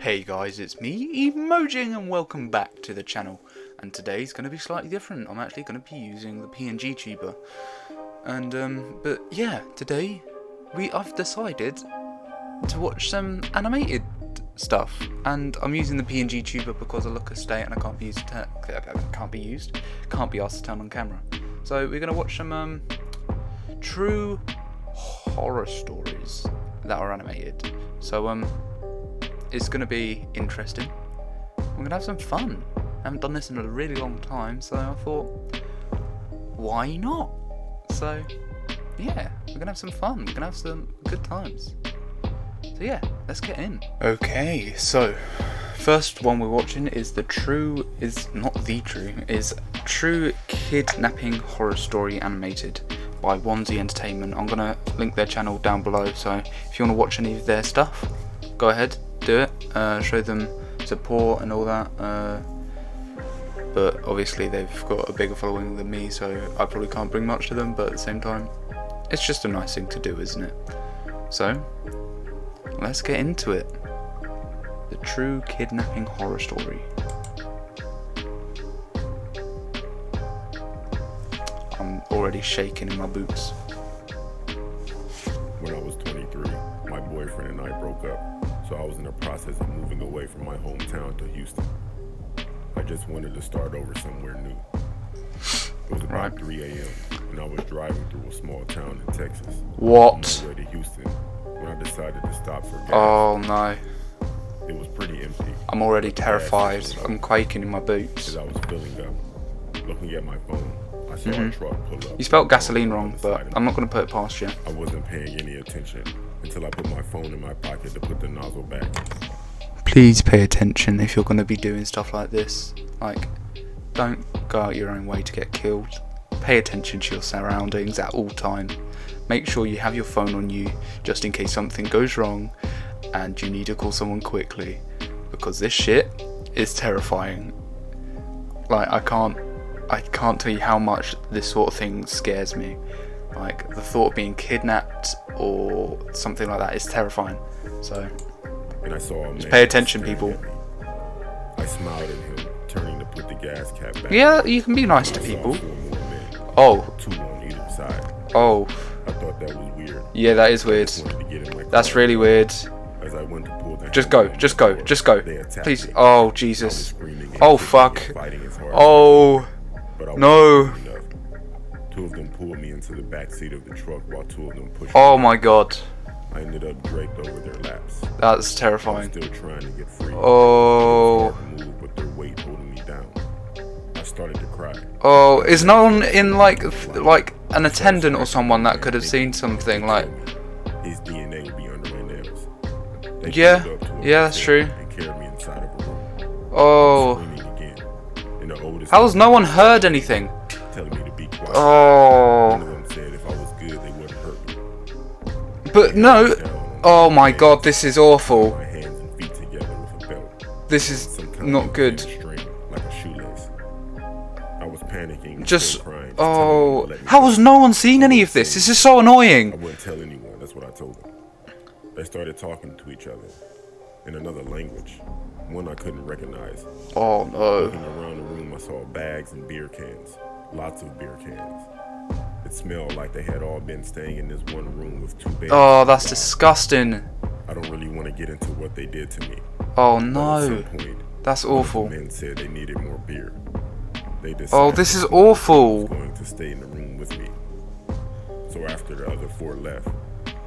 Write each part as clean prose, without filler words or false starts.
Hey guys, it's me, Emojing, and welcome back to the channel. And today's going to be slightly different. I'm actually going to be using the PNG tuber. And, but yeah, today, I've decided to watch some animated stuff. And I'm using the PNG tuber because I look a state and I can't be asked to turn on camera. So we're going to watch some, true horror stories that are animated. So, it's going to be interesting. I'm going to have some fun. I haven't done this in a really long time, so I thought, why not? So, yeah, we're going to have some fun. We're going to have some good times. So yeah, let's get in. Okay, so, first one we're watching is True Kidnapping Horror Story Animated by Onesie Entertainment. I'm going to link their channel down below, so if you want to watch any of their stuff, go ahead. Do it, show them support and all that, but obviously they've got a bigger following than me, so I probably can't bring much to them, but at the same time it's just a nice thing to do, isn't it? So let's get into it. The True Kidnapping Horror Story. I'm already shaking in my boots. When I was 23, my boyfriend and I broke up. So I was in the process of moving away from my hometown to Houston. I just wanted to start over somewhere new. It was about 3 a.m. and I was driving through a small town in Texas. What? On my way to Houston when I decided to stop for gas. Oh no. It was pretty empty. I'm already terrified. I'm quaking in my boots. As I was filling up, looking at my phone, I saw a truck pull up. You spelled gasoline wrong, but I'm not going to put it past you. I wasn't paying any attention until I put my phone in my pocket to put the nozzle back. Please pay attention if you're going to be doing stuff like this. Like, don't go out your own way to get killed. Pay attention to your surroundings at all times. Make sure you have your phone on you just in case something goes wrong and you need to call someone quickly, because this shit is terrifying. Like, I can't tell you how much this sort of thing scares me. Like, the thought of being kidnapped or something like that is terrifying. So, and I saw a just man pay attention, people. I smiled at him, turning to put the gas cap back. Yeah, you can be nice to people. Oh. Two on either side. Oh. I thought that was weird. Yeah, that is weird. That's really weird. As I went to pull the just go. Please. Oh, Jesus. Oh, fuck. Oh. No. Two of them pulled me into the back seat of the truck while two of them pushed me. My God. I ended up draped over their laps. That's terrifying. Still trying to get free. Oh. Move, but their weight holding me down. I started to cry. Oh, is no one in like an attendant or someone that could have seen something like? His DNA would be under my nails. Yeah, that's true. And carried me inside of a room. Oh. How has no one heard anything? Telling me to be quiet. Oh. One of them said if I was good, they wouldn't hurt me. But no. Oh my God, this is awful. My hands and feet together with a belt. This is not good. Like a shoelace. I was panicking. Just crying, how has no one seen any of this? This is so annoying. I wouldn't tell anyone. That's what I told them. They started talking to each other in another language, one I couldn't recognize. Oh no. Looking around the room, I saw bags and beer cans. Lots of beer cans. It smelled like they had all been staying in this one room with two beds. Oh, that's disgusting. I don't really want to get into what they did to me. Oh no. At some point, that's awful. The men said they needed more beer. They decided oh, this is awful. Going to stay in the room with me. So after the other four left,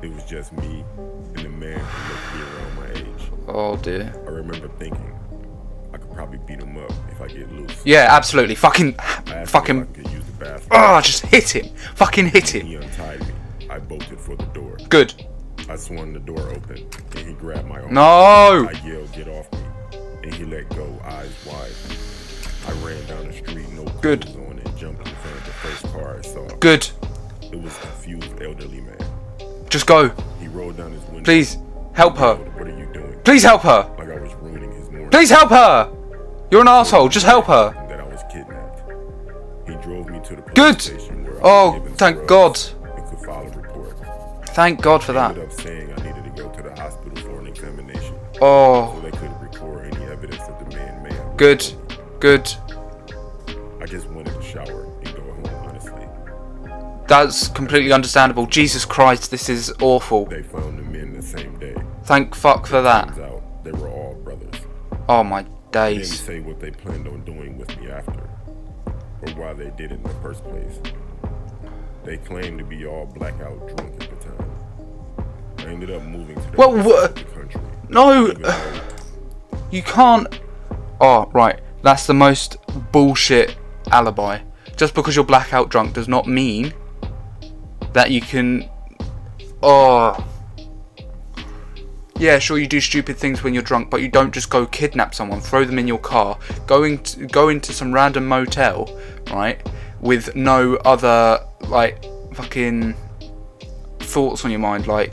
it was just me and the man who looked to be around my age. Oh dear. I remember thinking I could probably beat him up if I get loose. Yeah, absolutely. Fucking. Use the bathroom. Oh, just hit him. Fucking hit him. He untied me. I bolted for the door. Good. I swung the door open and he grabbed my arm. No. I yelled, "Get off me!" And he let go, eyes wide. I ran down the street, no clothes on, and jumped in front of the first car I saw. Good. It was a confused elderly man. Just go. He rolled down his window. Please help her. What are you doing? Please help her. Like I was ruining his morning. Please help her. You're an asshole. Just help her. That I was kidnapped. He drove me to the police station where oh, thank God. And could file a report. Thank God for that. Ended up saying I needed to go to the hospital for an examination. Oh. So they could record any evidence that the man may have. Good. I just wanted to shower and go home, honestly. That's completely understandable. Jesus Christ, this is awful. They found the men the same day. Thank fuck for that. Turns out they were all brothers. Oh my They didn't days. say what they planned on doing with me after, or why they did it in the first place. They claimed to be all blackout drunk at the time. I ended up moving to the Well, east side of the country. No, even though you can't. Oh, right. That's the most bullshit alibi. Just because you're blackout drunk does not mean that you can. Oh. Yeah, sure, you do stupid things when you're drunk, but you don't just go kidnap someone, throw them in your car, go into some random motel, right, with no other, like, fucking thoughts on your mind. Like,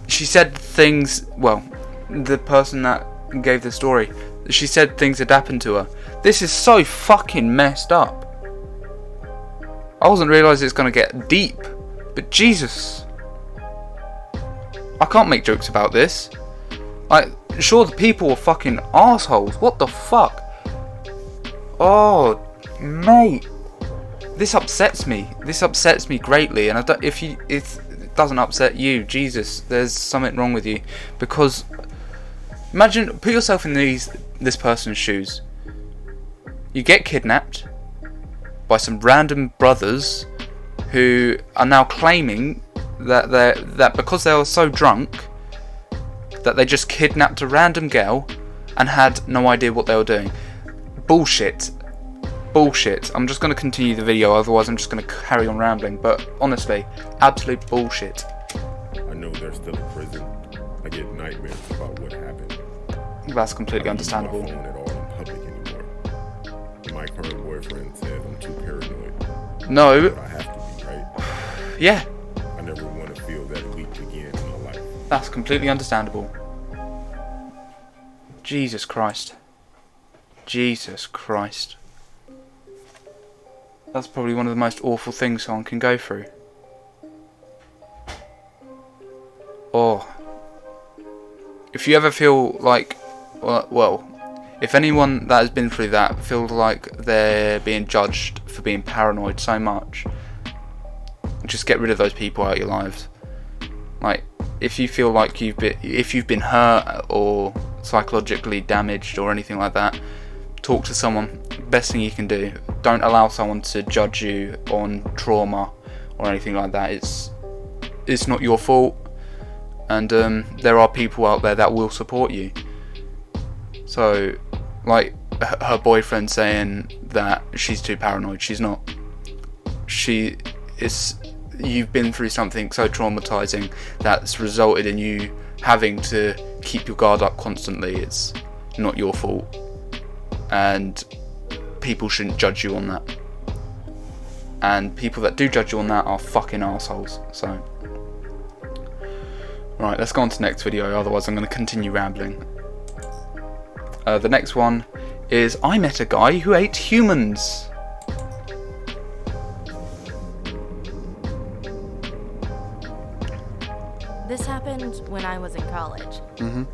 she said things, well, the person that gave the story, she said things had happened to her. This is so fucking messed up. I wasn't realising it's going to get deep, but Jesus. I can't make jokes about this. Like, sure, the people were fucking assholes. What the fuck? Oh, mate. This upsets me. This upsets me greatly. And I don't, if it doesn't upset you, Jesus, there's something wrong with you. Because imagine, put yourself in this person's shoes. You get kidnapped by some random brothers who are now claiming that because they were so drunk that they just kidnapped a random girl and had no idea what they were doing. Bullshit. I'm just going to continue the video, otherwise I'm just going to carry on rambling. But honestly, absolute bullshit. I know they're still in prison. I get nightmares about what happened. That's completely I don't use understandable. my phone at all in public anymore. My current boyfriend says I'm too paranoid. No. But I have to be, right? Yeah, I never want to feel that weak again in my life. that's completely understandable. Jesus Christ. That's probably one of the most awful things someone can go through. Or if you ever feel like, well, if anyone that has been through that feels like they're being judged for being paranoid so much, just get rid of those people out of your lives. Like, if you feel like if you've been hurt or psychologically damaged or anything like that, talk to someone. Best thing you can do. Don't allow someone to judge you on trauma or anything like that. It's not your fault, and there are people out there that will support you. So, like her boyfriend saying that she's too paranoid. She's not. You've been through something so traumatizing that's resulted in you having to keep your guard up constantly. It's not your fault, and people shouldn't judge you on that. And people that do judge you on that are fucking assholes. So, right, let's go on to the next video, otherwise I'm going to continue rambling. The next one is, I met a guy who ate humans. This happened when I was in college.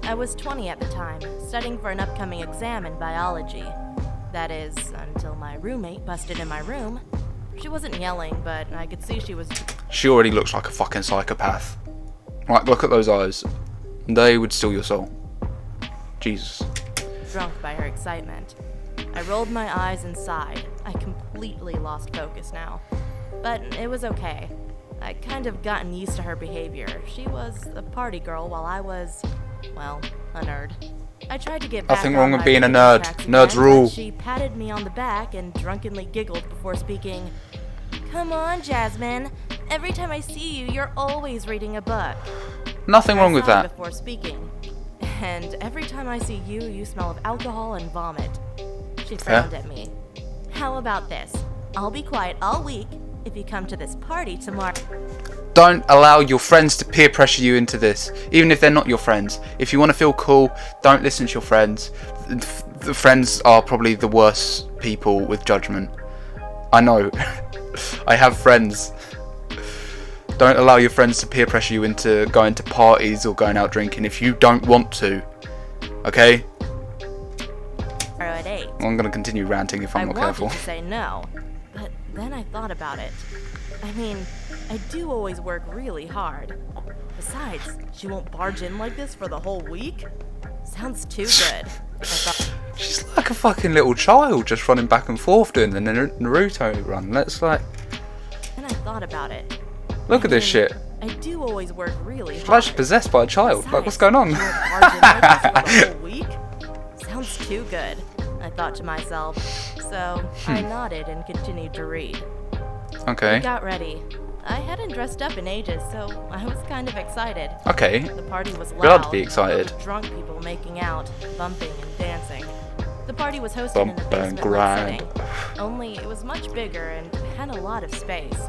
I was 20 at the time, studying for an upcoming exam in biology. That is, until my roommate busted in my room. She wasn't yelling, but I could see she was... She already looks like a fucking psychopath. Right, look at those eyes. They would steal your soul. Jesus. drunk by her excitement. I rolled my eyes and sighed. I completely lost focus now. But it was okay. I'd kind of gotten used to her behavior. She was a party girl while I was, well, a nerd. I tried to get back Nothing on wrong with my being a reading nerd. tracks Nerds again, rule. but she patted me on the back and drunkenly giggled before speaking. Come on, Jasmine. Every time I see you, you're always reading a book. Nothing wrong I with sighed that. before speaking. And every time I see you, you smell of alcohol and vomit. She frowned at me. How about this? I'll be quiet all week if you come to this party tomorrow. Don't allow your friends to peer pressure you into this, even if they're not your friends. If you want to feel cool, don't listen to your friends. The friends are probably the worst people with judgment. I know. I have friends. Don't allow your friends to peer pressure you into going to parties or going out drinking if you don't want to. Okay? at 8. I'm gonna continue ranting if I'm not careful. I wanted to say no, but then I thought about it. I mean, I do always work really hard. Besides, she won't barge in like this for the whole week? Sounds too good. I thought. She's like a fucking little child just running back and forth doing the Naruto run. Let's like... And I thought about it. Look at this shit. I do always work really She's hard. like she's possessed by a child. Besides, Like, what's going on? she won't barge in like this for the whole week? Sounds too good, I thought to myself. So I nodded and continued to read. Okay. I got ready. I hadn't dressed up in ages, so I was kind of excited. Okay. The party was You're allowed loud, to be excited. full of drunk people making out, bumping and dancing. The party was hosted in a Bump and basement-like grind. setting, only it was much bigger and had a lot of space.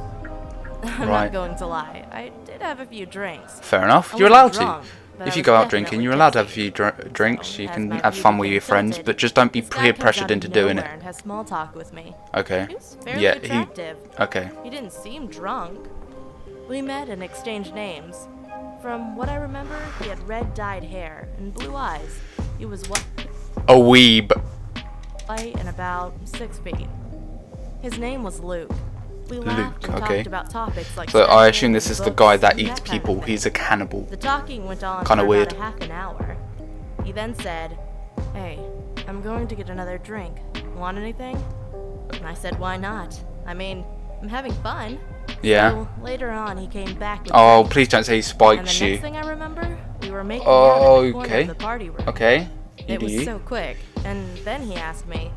I'm Right. not going to lie, I did have a few drinks. Fair enough. I You're wasn't allowed drunk, to. but If I you was go out definitely drinking, you're allowed to have a tipsy. few drinks. You As can my have view fun with your became friends, tilted, but just don't be this guy peer comes pressured out into of doing nowhere it. and has small talk with me. Okay. He was very Yeah, attractive. Okay. He didn't seem drunk. We met and exchanged names. From what I remember, he had red-dyed hair and blue eyes. He was A weeb. white and about 6 feet. His name was Luke. We laughed and okay. talked about topics like So I studying assume this is the books guy that and eats that kind of people. thing. He's a cannibal. The talking went on Kinda for weird. about a half an hour. He then said, "Hey, I'm going to get another drink. Want anything?" And I said, "Why not? I mean, I'm having fun." Yeah. So later on, he came back with Oh, drinks. please don't say he And the spikes next you. thing I remember, we were making out in the corner Okay. of the party room. Okay. It was You. so quick, and then he asked me,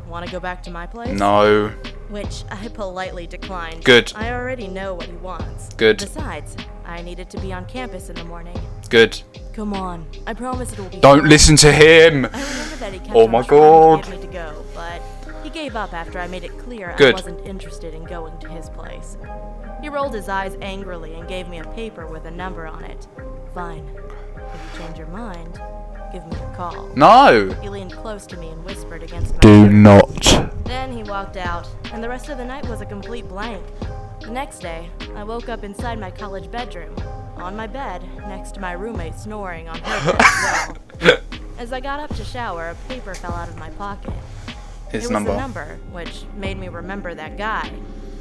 "Want to go back to my place?" No. Which I politely declined. Good. I already know what he wants. Good. Besides, I needed to be on campus in the morning. Good. Come on, I promise it will be Don't fun. listen to him. I remember that he kept Oh on my trying God. to get me to go, but he gave up after I made it clear Good. I wasn't interested in going to his place. He rolled his eyes angrily and gave me a paper with a number on it. Fine. If you change your mind, give me a call. No. He leaned close to me and whispered against my Do ear. not. Then he walked out, and the rest of the night was a complete blank. The next day, I woke up inside my college bedroom, on my bed, next to my roommate snoring on her bed as well. As I got up to shower, a paper fell out of my pocket. His It was number. the number, which made me remember that guy.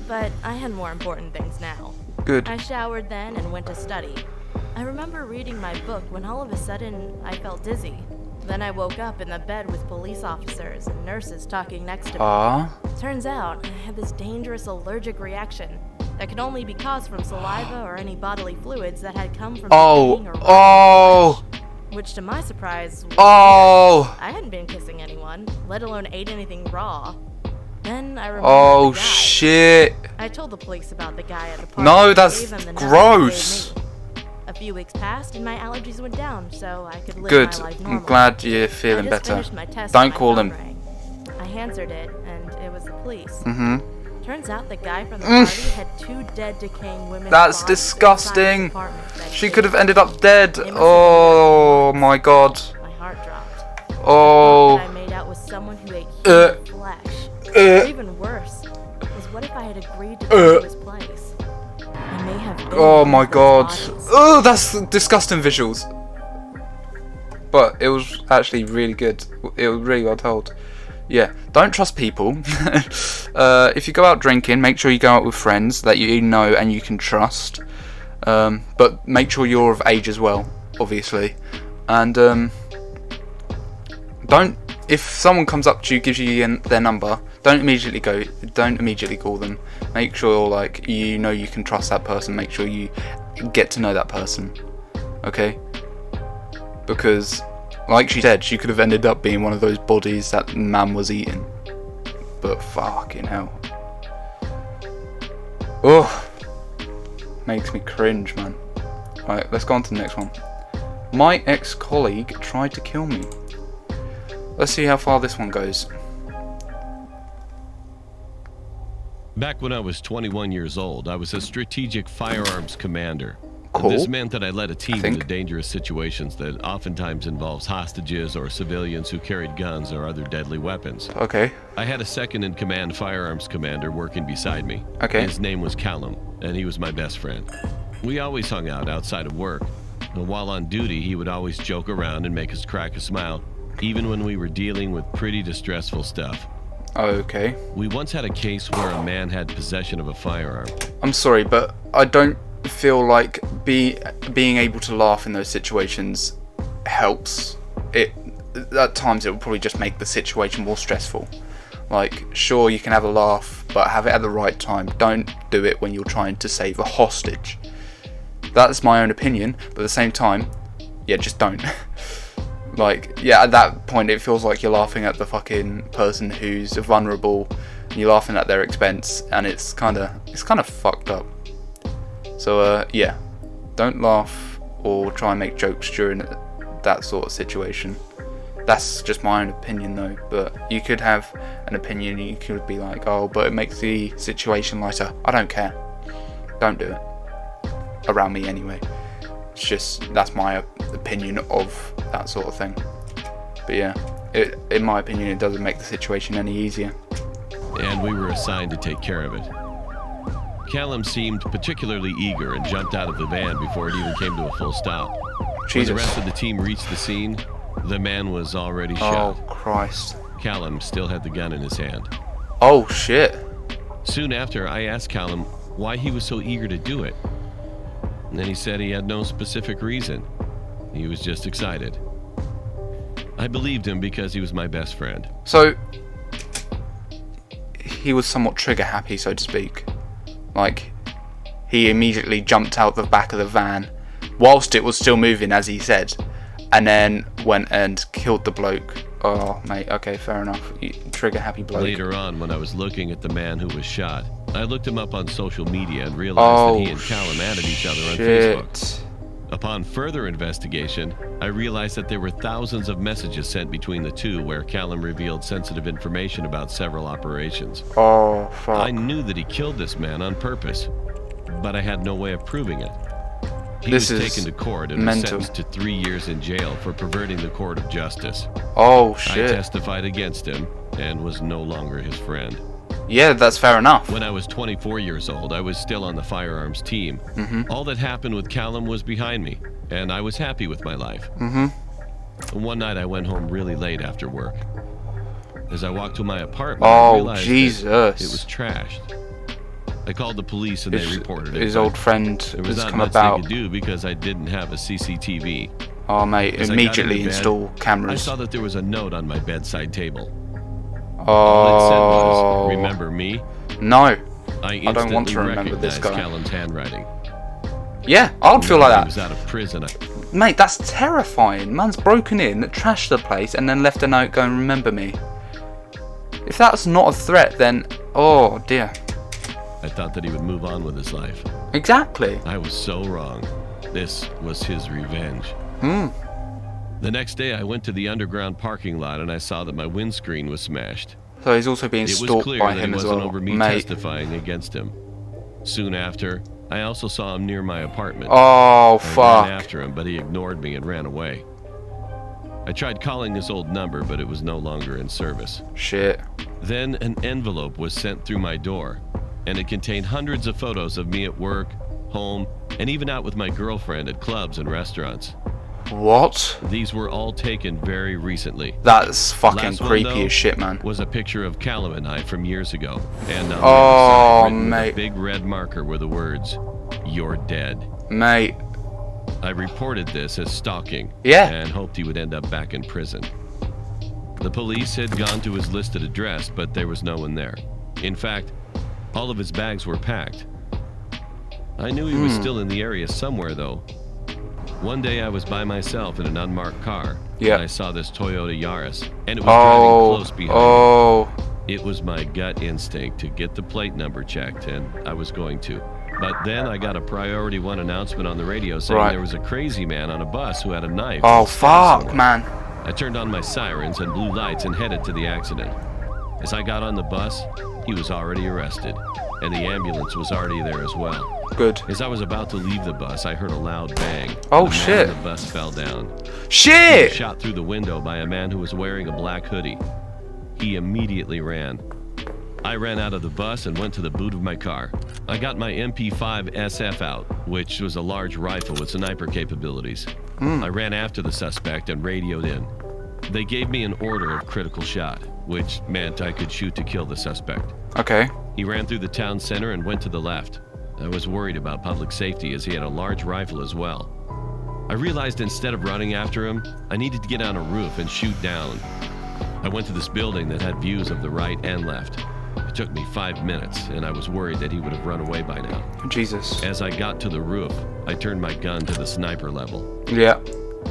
But I had more important things now. Good. I showered then and went to study. I remember reading my book when all of a sudden I felt dizzy. Then I woke up in the bed with police officers and nurses talking next to me. Ah. Turns out I had this dangerous allergic reaction that could only be caused from saliva or any bodily fluids that had come from eating or Oh. which to my surprise was Oh. I hadn't been kissing anyone, let alone ate anything raw. Then I remembered Oh the guy. shit. I told the police about the guy at the party. No, and that's gave him the number he gross. gave me. A few weeks passed and my allergies went down, so I could live Good. my life I'm normally. glad you're I feeling just better. finished my test Don't and my call phone him. rang. I answered it, and it was the police. Mhm. Turns out the guy from the party had 2 dead, decaying women's That's bodies disgusting. inside his apartment that She he could have had. ended up dead. They must have Oh been my god. My heart dropped. Oh. I made out with someone who ate human flesh. Or even worse, was what if I had agreed to go to his place? I may have been Oh one my of those god. bodies. Oh, that's disgusting visuals. But it was actually really good. It was really well told. Yeah, don't trust people. If you go out drinking, make sure you go out with friends that you know and you can trust. But make sure you're of age as well, obviously. And don't. If someone comes up to you, gives you their number, don't immediately call them. Make sure like you know you can trust that person. Make sure you get to know that person. Okay? Because, like she said, she could have ended up being one of those bodies that man was eating. But fucking hell. Oh, makes me cringe, man. Right, let's go on to the next one. My ex-colleague tried to kill me. Let's see how far this one goes. Back when I was 21 years old, I was a strategic firearms commander. Cool. This meant that I led a team think. into dangerous situations that oftentimes involves hostages or civilians who carried guns or other deadly weapons. Okay. I had a second-in-command firearms commander working beside me. Okay. His name was Callum, and he was my best friend. We always hung out outside of work. But while on duty, he would always joke around and make us crack a smile, even when we were dealing with pretty distressful stuff. Okay. We once had a case where a man had possession of a firearm. I'm sorry, but I don't feel like being able to laugh in those situations helps. At times it will probably just make the situation more stressful. Like, sure, you can have a laugh, but have it at the right time. Don't do it when you're trying to save a hostage. That's my own opinion, but at the same time, yeah, just don't. Like, yeah, at that point it feels like you're laughing at the fucking person who's vulnerable, and you're laughing at their expense, and it's kind of fucked up. So yeah, don't laugh or try and make jokes during that sort of situation. That's just my own opinion though, but you could have an opinion. You could be like, oh, but it makes the situation lighter. I don't care. Don't do it. Around me anyway. It's just, that's my opinion of that sort of thing. But yeah, in my opinion, it doesn't make the situation any easier. And we were assigned to take care of it. Callum seemed particularly eager and jumped out of the van before it even came to a full stop. Jesus. When the rest of the team reached the scene, the man was already shot. Oh, Christ. Callum still had the gun in his hand. Oh, shit. Soon after, I asked Callum why he was so eager to do it. And then he said he had no specific reason. He was just excited. I believed him because he was my best friend. So, he was somewhat trigger happy, so to speak. Like, he immediately jumped out the back of the van whilst it was still moving, as he said, and then went and killed the bloke. Oh, mate, okay, fair enough. Trigger happy bloke. Later on, when I was looking at the man who was shot, I looked him up on social media and realized that he and Callum added each other on Facebook. Upon further investigation, I realized that there were thousands of messages sent between the two where Callum revealed sensitive information about several operations. Oh, fuck. I knew that he killed this man on purpose, but I had no way of proving it. He This was is taken to court and was mental. sentenced to 3 years in jail for perverting the court of justice. Oh, I shit. testified against him and was no longer his friend. Yeah, that's fair enough. When I was 24 years old, I was still on the firearms team. All that happened with Callum was behind me, and I was happy with my life. One night I went home really late after work. As I walked to my apartment, I Oh, realized Jesus. that it was trashed. I called the police and they reported it. His but old friend there was has not come much about. they could do because I didn't have a CCTV. Oh, mate, As I got immediately into bed, install I cameras. saw that there was a note on my bedside table. All it said Oh, was, "Remember me?" no. I don't want instantly to remember this recognized guy. Callum's handwriting. Yeah, I'd feel like He that. was out of prison. Mate, that's terrifying. Man's broken in, trashed the place, and then left a note going, remember me. If that's not a threat, then, oh dear. I thought that he would move on with his life. Exactly. I was so wrong. This was his revenge. The next day, I went to the underground parking lot and I saw that my windscreen was smashed. So he's also being It was stalked clear by that him it as wasn't well. over me Mate. testifying against him. Soon after, I also saw him near my apartment. Oh, I ran fuck. after him, but he ignored me and ran away. I tried calling his old number, but it was no longer in service. Shit. Then an envelope was sent through my door, and it contained hundreds of photos of me at work, home, and even out with my girlfriend at clubs and restaurants. What? These were all taken very recently. That's fucking Last one, creepy though, as shit, man. Was a picture of Callum and I from years ago, and on the Oh, other side, written with mate. a big red marker were the words, "You're dead." Mate. I reported this as stalking, Yeah. and hoped he would end up back in prison. The police had gone to his listed address, but there was no one there. In fact, all of his bags were packed. I knew he was still in the area somewhere, though. One day I was by myself in an unmarked car, Yeah. and I saw this Toyota Yaris, and it was driving close behind me. Oh. It was my gut instinct to get the plate number checked, and I was going to. But then I got a Priority 1 announcement on the radio saying Right. there was a crazy man on a bus who had a knife. Oh, and stabbed fuck, someone. man. I turned on my sirens and blue lights and headed to the accident. As I got on the bus, he was already arrested, and the ambulance was already there as well. Good. As I was about to leave the bus, I heard a loud bang. Oh, and the man shit. on the bus fell down. He was Shit! shot through the window by a man who was wearing a black hoodie. He immediately ran. I ran out of the bus and went to the boot of my car. I got my MP5 SF out, which was a large rifle with sniper capabilities. I ran after the suspect and radioed in. They gave me an order of critical shot, which meant I could shoot to kill the suspect. Okay. He ran through the town center and went to the left. I was worried about public safety as he had a large rifle as well. I realized instead of running after him, I needed to get on a roof and shoot down. I went to this building that had views of the right and left. It took me 5 minutes, and I was worried that he would have run away by now. Jesus. As I got to the roof, I turned my gun to the sniper level. Yeah.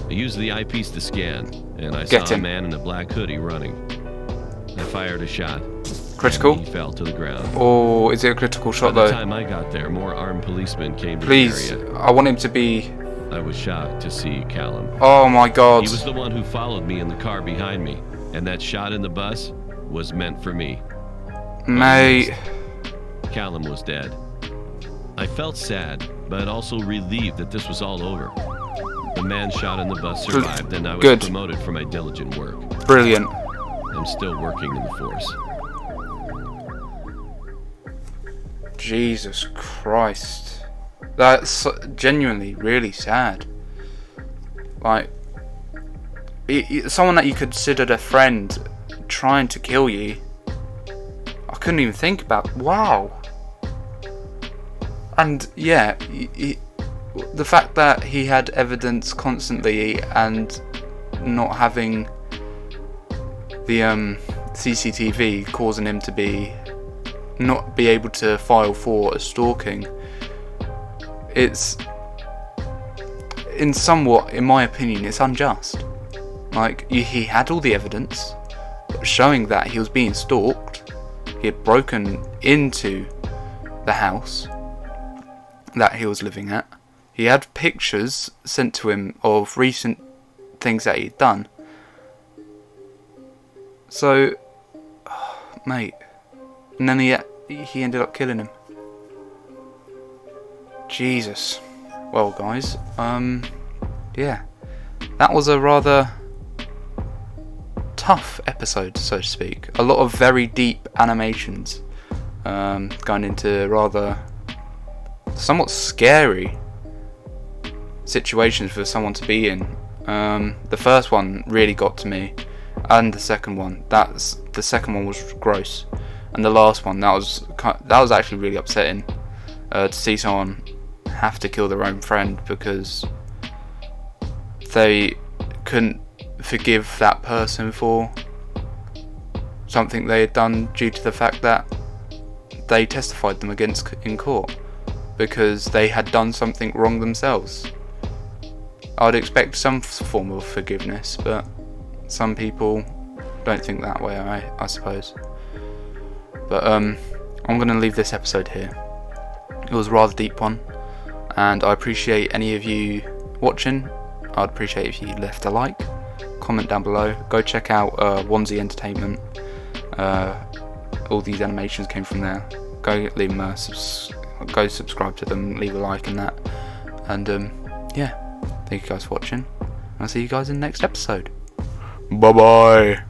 I used the eyepiece to scan, and I Get saw him. a man in a black hoodie running. I fired a shot. Critical? And he fell to the ground. Oh, is it a critical shot By the though? time I got there, more armed policemen came to Please, the area. I want him to be... I was shocked to see Callum. Oh my god. He was the one who followed me in the car behind me, and that shot in the bus was meant for me. Mate. Callum was dead. I felt sad, but also relieved that this was all over. The man shot in the bus survived, and I was Good. promoted for my diligent work. Brilliant. I'm still working in the force. Jesus Christ. That's genuinely really sad. Like, someone that you considered a friend trying to kill you. I couldn't even think about. Wow. And yeah, the fact that he had evidence constantly and not having the CCTV causing him to not be able to file for a stalking, it's in my opinion, it's unjust. Like, he had all the evidence showing that he was being stalked. He had broken into the house that he was living at. He had pictures sent to him of recent things that he'd done. So, mate, and then he ended up killing him. Jesus. Well, guys, yeah, that was a rather tough episode, so to speak. A lot of very deep animations, going into rather somewhat scary situations for someone to be in. The first one really got to me, and the second one was gross, and the last one that was actually really upsetting, to see someone have to kill their own friend because they couldn't forgive that person for something they had done due to the fact that they testified them against in court because they had done something wrong themselves. I'd expect some form of forgiveness, but some people don't think that way, I suppose. But I'm going to leave this episode here. It was a rather deep one, and I appreciate any of you watching. I'd appreciate if you left a like, comment down below. Go check out Onesie Entertainment. All these animations came from there. Go leave them go subscribe to them, leave a like and that. And yeah, thank you guys for watching. I'll see you guys in the next episode. Bye bye.